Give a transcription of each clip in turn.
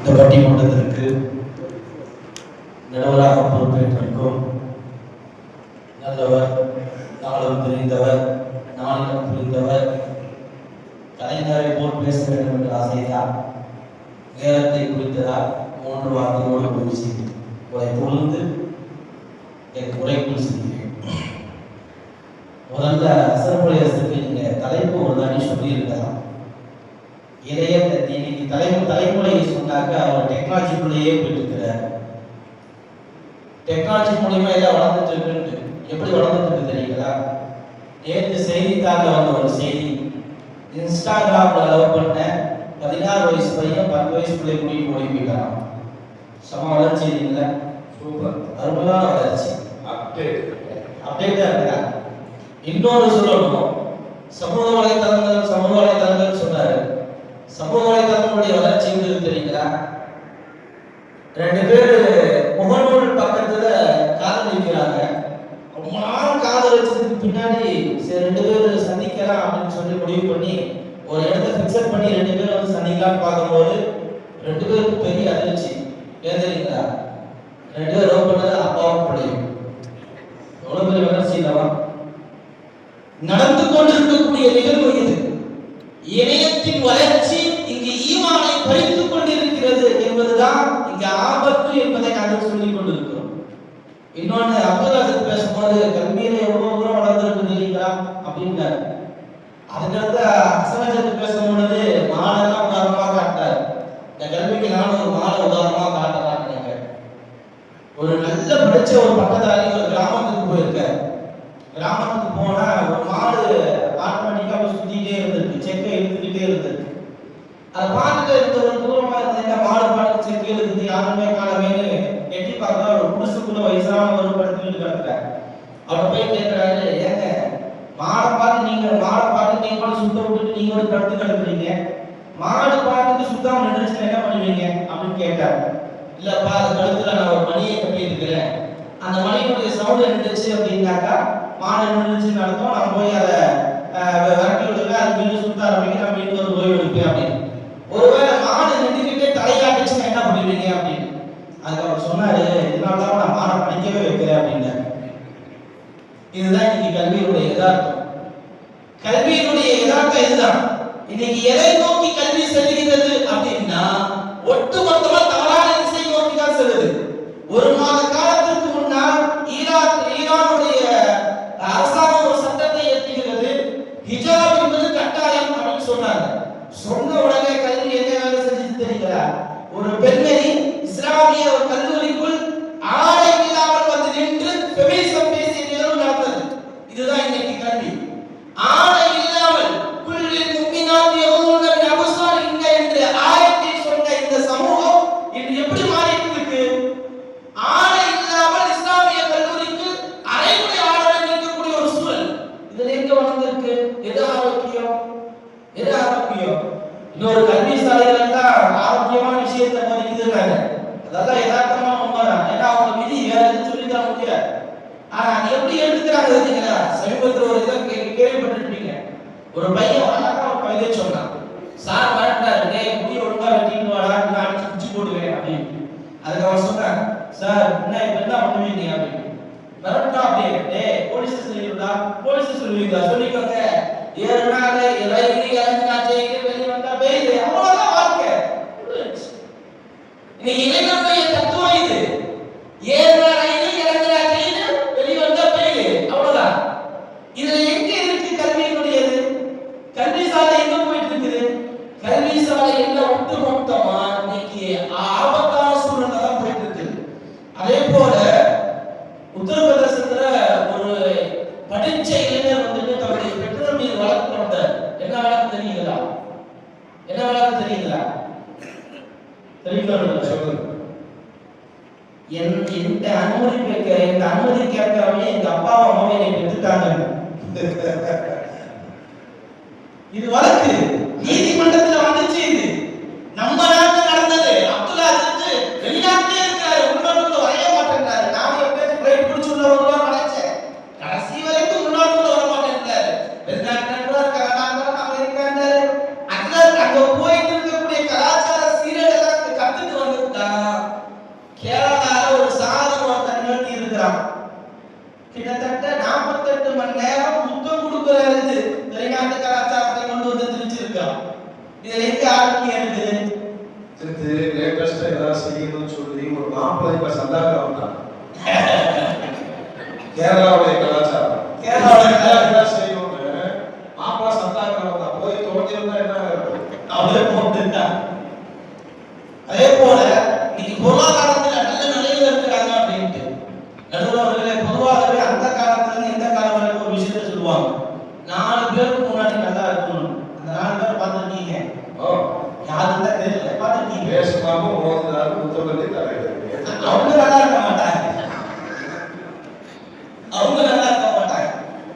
இந்த பட்டிமன்றத்திற்கு நடுவராக பொறுப்பேற்றிருக்கும் நல்லவர், நாளும் தெரிந்தவர், நாளிலும் புரிந்தவர், கலைஞரை போல் பேச வேண்டும் என்ற ஆசைதான் நேரத்தை குறித்ததா 3 வார்த்தையோடு உதவி செய்து உரை பொழுது என் உரைக்குள் செய்கிறேன். முதல்ல அசர்புடையத்துக்கு நீங்க தலைப்பு ஒரு தானே சொல்லியிருக்கலாம். இளைய இன்னைக்கு தலைமுறையை சொன்னாக்க அவர் டெக்னாலஜிக்குள்ளேயே போயிட்டு இருக்கிறார். டெக்னாலஜி மூலியமா எல்லாம் வளர்ந்துட்டு இருக்கு. எப்படி வளர்ந்துட்டு இருக்கு தெரியுங்களா? நேற்று செய்தித்தாளில் வந்த ஒரு செய்தி, இன்ஸ்டாகிராம்ல லவ் பண்ண 16 வயசு பையன் 10 வயசு பிள்ளை கூட்டிட்டு ஓடி போயிட்டான். சம வளர்ச்சி இல்லைங்களா? சூப்பர், அருமையான வளர்ச்சி. அப்டேட்டா இருக்கா? இன்னொரு சொல்லணும், சமூக வலைதளங்கள் சொன்னாரு. சமூக வலைதளங்களுடைய வளர்ச்சி வந்து தெரியுங்களா? 2 பேர் முகநூல் பக்கத்துல காதலிக்கிறாங்க. ரொம்ப நாள் காதலிச்சதுக்கு பின்னாடி சரி 2 பேர் சந்திக்கலாம் அப்படின்னு சொல்லி முடிவு பண்ணி ஒரு இடத்த ஃபிக்ஸட் பண்ணி 2 பேரும் வந்து சந்திக்கலாம் பார்க்கும்போது 2 பேருக்கும் பெரிய அதிர்ச்சி. ஏன் தெரியுங்களா? 2 பேர் லவ் பண்ணது அப்பாவும் பிள்ளையும். எவ்வளவு பெரிய வளர்ச்சி இல்லவா? நடந்து கொண்டிருக்கக்கூடிய நிகழ்வு இது. இணையத்தின் வளர்ச்சி இங்கு ஈமானை பறித்துக் கொண்டிருக்கிறது என்பதுதான் இங்கு ஆபத்து என்பதை நாங்கள் சொல்லிக் கொண்டிருக்கிறோம். இன்னொன்னு அப்துல்லாஹ் பேசும்போது கல்வியில எவ்வளவு தூரம் வளர்ந்திருக்கு தெரியுங்களா அப்படின்னாரு. அதுக்கடுத்து அசனஜத்து பேசும்பொழுது மாடெல்லாம் உதாரணமா காட்டாரு. இந்த கல்விக்கு நான் ஒரு மாடை உதாரணமா காட்டுறாங்க. ஒரு நல்ல படிச்ச ஒரு பட்டதாரி ஒரு கிராமத்துக்கு போயிருக்காரு. கிராமத்துக்கு போனா ஒரு மாடு ஆட்டோமேட்டிக்கா சுத்திட்டே இருந்திருக்கு, செக்கை இழுத்துக்கிட்டே இருந்திருக்கு. அதை பார்த்துட்டு இருந்த ஒரு தூரமா இருந்த மாடு பாட்டு செக்கை இழுத்துட்டு யாருமே காணமேனு எட்டி பார்த்தா ஒரு புதுசுக்குள்ள வயசான ஒரு படுத்துக்கிட்டு கிடக்குறாரு. அவரை போய் கேட்கிறாரு, ஏங்க மாடை பார்த்து நீங்க சுத்த விட்டுட்டு நீங்க ஒரு படுத்து கிடக்குறீங்க, மாடு பாட்டுக்கு சுத்தாம நின்றுச்சு என்ன பண்ணுவீங்க அப்படின்னு கேட்டாரு. இல்லப்பா, அது கழுத்துல நான் ஒரு மணியை கட்டி இருக்கிறேன், அந்த மணியினுடைய சவுண்ட் நின்றுச்சு அப்படின்னாக்கா மாடு நின்றுச்சுன்னு அர்த்தம், நான் போய் அதை விரட்டி விடுங்க, அது மீண்டும் சுத்த ஆரம்பிக்க, நான் மீண்டும் ஒரு ஓய்வு எடுப்பேன் அப்படின்னு. ஒருவேளை மாடு நின்றுக்கிட்டே தலையாட்டுச்சுன்னா என்ன பண்ணுவீங்க அப்படின்னு. அதுக்கு அவர் சொன்னாரு, இதனாலதான் நான் மாடை படிக்கவே வைக்கிறேன் அப்படின்னாரு. இதுதான் இன்னைக்கு கல்வியினுடைய யதார்த்தம். கல்வியினுடைய யதார்த்தம் இதுதான். இன்னைக்கு எதை நோக்கி கல்வி செல்கிறது அப்படின்னா ஒட்டுமொத்தமா தவறான திசை நோக்கி தான் செல்லுது. ஒரு மாத காலத்திற்கு முன்னால் ஈரானுடைய அரசாங்கம் ஒரு சட்டத்தை ஏற்றுகிறது, ஹிஜாப் என்பது கட்டாயம் அப்படின்னு சொன்னாங்க. சொன்ன உடனே கல்வி என்ன வேலை செஞ்சது தெரியுங்களா? ஒரு பெண்மணி இஸ்லாமிய ஒரு கல்லூரிக்குள் ஆடை இல்லாமல் வந்து நின்று ஃபெமினிசம் பேசிய நிகழ்வு நடந்தது. இதுதான் இன்னைக்கு கல்வி. ஆடை இல்லாமல் குல்லில் முஃமினாத் யகுல்ன மின் அப்சாரிஹின்ன என்று ஆயத்தை சொன்ன இந்த சமூகம் இன்று எப்படி மாறிட்டு இருக்கு? ஆடை இல்லாமல் இஸ்லாமிய கல்லூரிக்கு அரைகுறை ஆடையுடன் இருக்கக்கூடிய ஒரு சூழல். இதுல எங்க வந்திருக்கு? எது ஆரோக்கியம்? இன்னொரு கல்வி சாலைகள் தான் ஆரோக்கியமான விஷயத்தை போதிக்குதுன்னாங்க. அதெல்லாம் யதார்த்தமான உண்மைதான். ஏன்னா அவங்க விதி வேற எதுவும் சொல்லித்தர முடியாது. ஆனா அது எப்படி எடுத்துக்கிறாங்க தெரியுங்களா? சமீபத்தில் ஒரு இதை கேள்விப்பட்டிருப்பீங்க. ஒரு பையன் அழகா ஒரு கவிதை சொன்னான். சார் வரட்டாரு, டேய் முடி ஒழுங்கா வெட்டிட்டு வாடா, நான் அடிச்சு குச்சி போடுவேன் அப்படின்னு. அதுக்கு அவர் சொன்னாங்க, சார் என்ன பண்ணுவீங்க அப்படின்னு. வரட்டா அப்படியே, டேய் போலீஸ் சொல்லிடுடா, போலீஸ் சொல்லுவீங்களா, சொல்லிக்கோங்க, ஏறுனால இறங்கி இறங்கினா செய்து வெளியே வந்தா பெய்யுது, அவ்வளவுதான் வாழ்க்கை. இன்னைக்கு இளைஞருடைய தத்துவம் இது. ஏறுனா இறங்கினா செய்து வெளியே வந்தா பெய்யுது, அவ்வளவுதான். இதுல எங்க இருக்கு கல்வியினுடையது? கல்வி சாலை எங்க போயிட்டு இருக்குது? கல்வி சாலை எல்லாம் ஒட்டுமொத்தமா இன்னைக்கு ஆபத்தான சூழ்நிலை தான் போயிட்டு இருக்கு. அதே போல உத்தரப்பிரதேசத்துல ஒரு படிச்ச இளைஞர் வந்துட்டு தன்னுடைய பெற்றோர் மீது வழக்கு போட்டார். என்ன வழக்கு தெரியுங்களா? எந்த அனுமதி கேட்காம எங்க அப்பாவும் அம்மாவை என்னை பெற்றுட்டாங்க. இது வழக்கு நீதிமன்றத்தில் வந்துச்சு. இது நம்ம நாட்டில் நடந்தது. அப்துல்லாஹ் வெளிநாட்டிலே இருக்காரு, உள்நாட்டுக்குள்ள வரைய மாட்டேங்கிறாரு. நான் எப்பயாச்சும் ஃப்ளைட் பிடிச்சு உள்ள வருவான்னு நினைச்சேன். கடைசி வரைக்கும் உள்நாட்டுக்குள்ள வர மாட்டேங்கிறாரு. வெளிநாட்டுல அமெரிக்காண்டாரு. அங்க போயிட்டு இருக்கக்கூடிய கலாச்சார சீரழெல்லாம் கத்துட்டு வெளிநாட்டு கலாச்சாரத்தை கொண்டு வந்து திணிச்சிருக்கோம். இதுல எங்க ஆரோக்கியம் இருக்குது? லேட்டஸ்டா ஏதாவது செய்யணும்னு சொல்லி ஒரு மாப்பிள்ளை இப்ப சந்தாக்க வந்தாங்க. கேரளாவுடைய கலாச்சாரம் செய்யும் மாப்பிள்ளை சந்தாக்க வந்தா போய் தோற்றிருந்தா என்ன அவரே போட்டுட்டா. அதே போல இன்னைக்கு பொருளாதாரத்துல நல்ல நிலையில இருக்கிறாங்க அப்படின்ட்டு நடுவர்களே பொதுவாகவே அந்த காலத்துல இருந்து இந்த காலம் வரைக்கும் ஒரு விஷயத்த சொல்லுவாங்க. 4 பேருக்கு முன்னாடி நல்லா இருக்கணும். அந்த 4 பேர் பார்த்துருக்கீங்க? யாருன்னு தான் தெரியல, பார்த்துருக்கீங்க? பேசுமாவும் மோதினாலும் முத்தமல்லி தலைவர் அவங்க நல்லா இருக்க மாட்டாங்க. அவங்க நல்லா இருக்க மாட்டாங்க.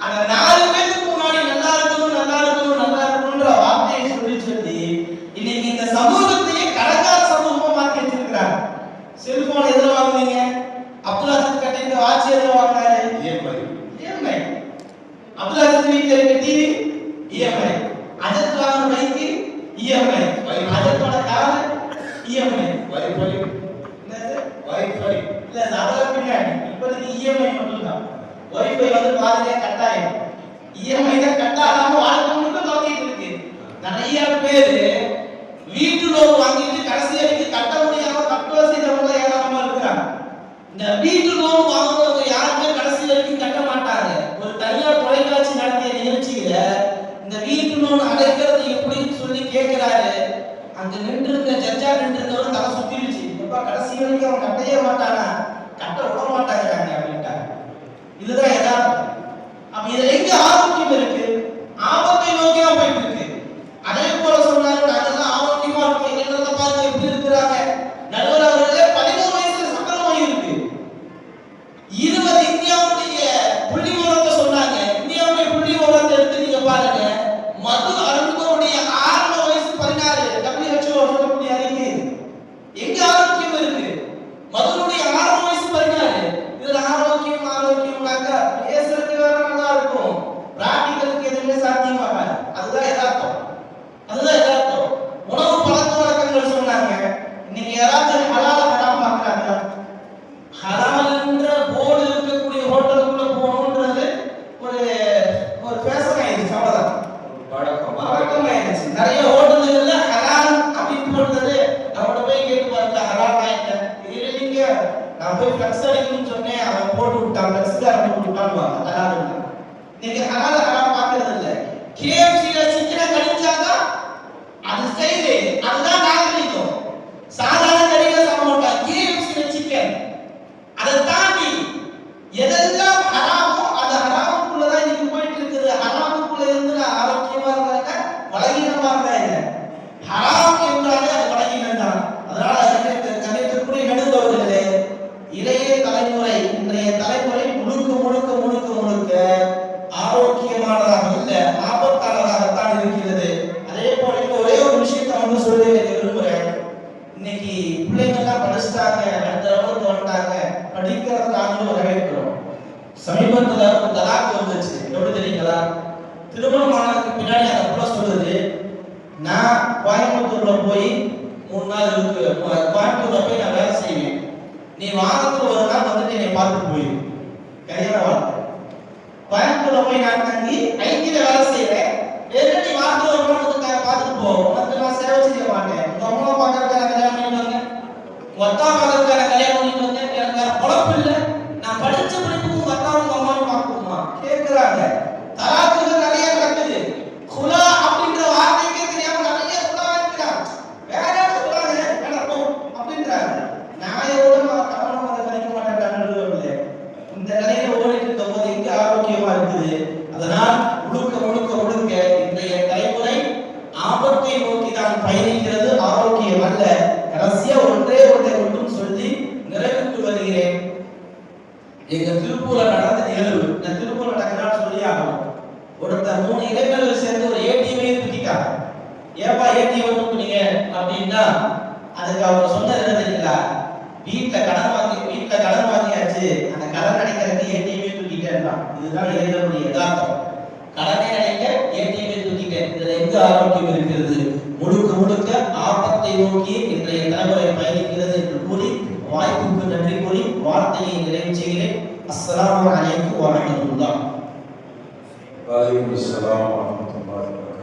அந்த 4 பேருக்கு முன்னாடி நல்லா இருக்கணும் நல்லா இருக்கணும் நல்லா இருக்கணும்ன்ற வார்த்தையை சொல்லி சொல்லி இன்னைக்கு இந்த சமூகத்தையே கடற்கார சமூகமா மாற்றி வச்சிருக்கிறாங்க. செல்போன் எதுல வாங்குவீங்க? அப்துல் அஜித் கட்டிட்டு வாட்ச் எதுல வாங்கினாரு? இஎம்ஐ. அப்துல் அஜித் வீட்டுல இருக்க டிவி இஎம்ஐ. அஜித் வாங்கின பைக்கு இஎம்ஐ. அஜித்தோட கார் இஎம்ஐ. வைஃபை என்னது? வைஃபை இல்ல அதெல்லாம் பின்னாடி. இப்போதைக்கு இஎம்ஐ மட்டும் தான். வைஃபை வந்து பாதியிலே கட்டாயம். இஎம்ஐ தான் கட்டாகாம வாழ்க்கை முழுக்க தோக்கிட்டு இருக்கு. நிறைய பேரு வீட்டு லோன் வாங்கிட்டு கடைசி வரைக்கும் கட்ட முடியாம கட்டுவ செய்தவங்க ஏராளமா இருக்கிறாங்க. இந்த வீட்டு லோன் வாங்குறவங்க யாருமே கடைசி வரைக்கும் கட்ட மாட்டாங்க. ஒரு தனியார் தொலைக்காட்சி நடத்திய நிகழ்ச்சியில இந்த வீட்டு லோன் அடைக்கிறது எப்படின்னு சொல்லி கேட்கிறாரு. அங்க நின்று இருந்த ஜட்ஜா நின்று இருந்தவரும் தலை சுத்திருச்சு. எப்ப கடைசி வரைக்கும் அவன் கட்டவே மாட்டானா, கட்ட விட மாட்டாங்கிறாங்க அப்படின்ட்டாங்க. இதுதான் யதார்த்தம். அப்ப இதுல எங்க ஆரோக்கியம் இருக்கு? ஆபத்தை நோக்கி தான் போயிட்டு இருக்கு. அதே போல சொன்னாரு அதெல்லாம் ஆரோக்கியமா இருக்கும். என்னென்ன பாருங்க எப்படி இருக்கிறாங்க. நடுவர் அவர்களே 13 வயசுல சக்கரை நோய் இருக்கு. 20 இந்தியாவுடைய புள்ளி விவரத்தை சொன்னாங்க. இந்தியாவுடைய புள்ளி விவரத்தை எடுத்து நீங்க பாருங்க. மது அருந்துவருடைய ஆரம்ப வயசு 16. WHO சொல்லக்கூடிய அறிக்கை. எங்க ஆரோக்கியம் இருக்கு? மதுனுடைய ஆரம்ப வயசு 16. இதுல ஆரோக்கியம் ஆரோக்கியம்னாக்கா பேசுறதுக்கு வேற நல்லா இருக்கும், பிராக்டிகலுக்கு எதுவுமே சாத்தியமாகாது. அதுதான் யதார்த்தம். அதுதான் யதார்த்தம். உணவு பழக்க வழக்கங்கள் சொன்னாங்க. இன்னைக்கு யாராச்சும் ஹலால ஹராம் பார்க்கறாங்க. ஹலால்ன்ற போர்டு இருக்கக்கூடிய ஹோட்டலுக்குள்ள போகணும்ன்றது ஒரு ஃபேஷன் ஆயிடுச்சு. அவ்வளவுதான், பழக்கம் ஆயிடுச்சு. நிறைய ஹோட்டல்கள்ல ஹலால் அப்படின்னு போடுறது. அவனோட போய் கேட்டு பாருங்க ஹலால் ஆயிட்டேன் இது நீங்க நான் போய் ஃபிளக்ஸ் அடிக்கணும்னு சொன்னேன், அவன் போட்டு விட்டான், ஃபிளக்ஸ்காரன் போட்டு விட்டான்னு ஹலால். நீங்க ஹலால் ஹராம் பார்க்கறது இல்ல. KFC-ல சிக்கனை கடிச்சாதான் அது செய்து அதுதான் நாகரிகம். சாதாரண கடையில சாப்பிட மாட்டாங்க. KFC-ல சிக்கன் அதை தாண்டி எதெல்லாம் ஹராமோ அந்த ஹராமுக்குள்ளதான் இன்னைக்கு போயிட்டு இருக்குது. ஹராமுக்குள்ள இருந்து ஆரோக்கியமா இருந்தாங்க, பலகீனமா இருந்தாங்க. ஹராம் என்றாலே அது பலகீனம் தான். அதனால கணிக்கக்கூடிய நடுவர்களே, இளைய தலைமுறை இன்றைய தலைமுறை முழுக்க முழுக்க முழுக்க முழுக்க ஆரோக்கியமானதாக இல்ல, ஆபத்தானதாகத்தான் இருக்கிறது. அதே போல ஒரே ஒரு விஷயத்தை வந்து சொல்லி விரும்புறேன். இன்னைக்கு பிள்ளைங்க எல்லாம் படிச்சுட்டாங்க, அடுத்த ரவுண்டுக்கு வந்துட்டாங்க, படிக்கிறத நாங்களும் வரவேற்கிறோம். சமீபத்துல ஒரு தலாக் வந்துச்சு. எப்படி தெரியுங்களா? திருமணம் ஆனதுக்கு பின்னாடி அந்த புள்ள சொல்லுது, நான் கோயம்புத்தூர்ல போய் 3 நாள் இருக்கு, கோயம்புத்தூர்ல போய் நான் வேலை செய்வேன், நீ வாரத்துல ஒரு நாள் வந்துட்டு என்னை பார்த்துட்டு போயிரு. கல்யாண வாழ்க்கை. கோயம்புத்தூர்ல போய் நான் தங்கி ஐடில வேலை செய்யறேன், நீ வாரத்துல ஒரு நாள் வந்து பார்த்துட்டு போ, உனக்கு நான் சேவை செய்ய மாட்டேன். உங்க அம்மா பார்க்கறதுக்கான கல்யாணம் பண்ணிட்டு வந்தேன், உங்க அத்தா பார்க்கறதுக்கான கல்யாணம் பண்ணிட்டு வந்தேன், எனக்கு வேற பொழப்பு இல்லை, நான் படிச்ச படிப்புக்கு உங்க அத்தா உங்க அம்மாவும் பார்க்கணுமா கேட்கிறாங்க. தலாக்குகள் நிறைய நடக்குது. குலா அப்படின்ற வார்த்தைக்கே தெரியாம நிறைய குலா இருக்கிறாங்க. வேற என்ன சொல்றாங்க அப்படின்றாங்க. நியாயோட கவனம் அதை கணிக்க மாட்டேன். இந்த நிலையில ஓடிட்டு இருக்கும் போது எங்க ஆரோக்கியமா இருக்குது? அதனால் முழுக்க முழுக்க முழுக்க இன்றைய தலைமுறை ஆபத்தை நோக்கி தான் பயணிக்கிறது, ஆரோக்கியம் அல்ல. கடைசியா ஒன்றை மட்டும் சொல்லி நிறைவுக்கு வருகிறேன். எங்க திருப்பூர்ல நடந்த நிகழ்வு, இந்த திருப்பூர்ல நடக்கிறான்னு சொல்லி ஆகணும். ஒருத்தர் 3 இளைஞர்கள் சேர்ந்து ஒரு ஏடிஎம்ஐ தூக்கிட்டாங்க. ஏப்பா ஏடிஎம் தூக்குனீங்க அப்படின்னா அதுக்கு அவங்க சொன்னது என்ன தெரியுங்களா? வீட்டுல கடன் வாங்கியாச்சு, அந்த கடன் அடைக்கிறதுக்கு ஏடிஎம்ஐ தூக்கிட்டேன். இதுதான் இளைஞருடைய யதார்த்தம். கடனை அடைக்க ஏடிஎம்ஐ தூக்கிட்டேன். இதுல எங்க ஆரோக்கியம் இருக்கிறது? முழுக்க முழுக்க ஆபத்தை நோக்கி இன்றைய தலைமுறை பயணிக்கிறது என்று கூறி வாய்ப்புக்கு நன்றி கூறி வார்த்தையை நிறைவு செய்கிறேன். அஸ்ஸலாமு அலைக்கும் வரஹ்மத்துல்லாஹ். வலைக்கும் அஸ்ஸலாம் வரஹ்மத்துல்லாஹ். சம்பாதிக்கிறான்.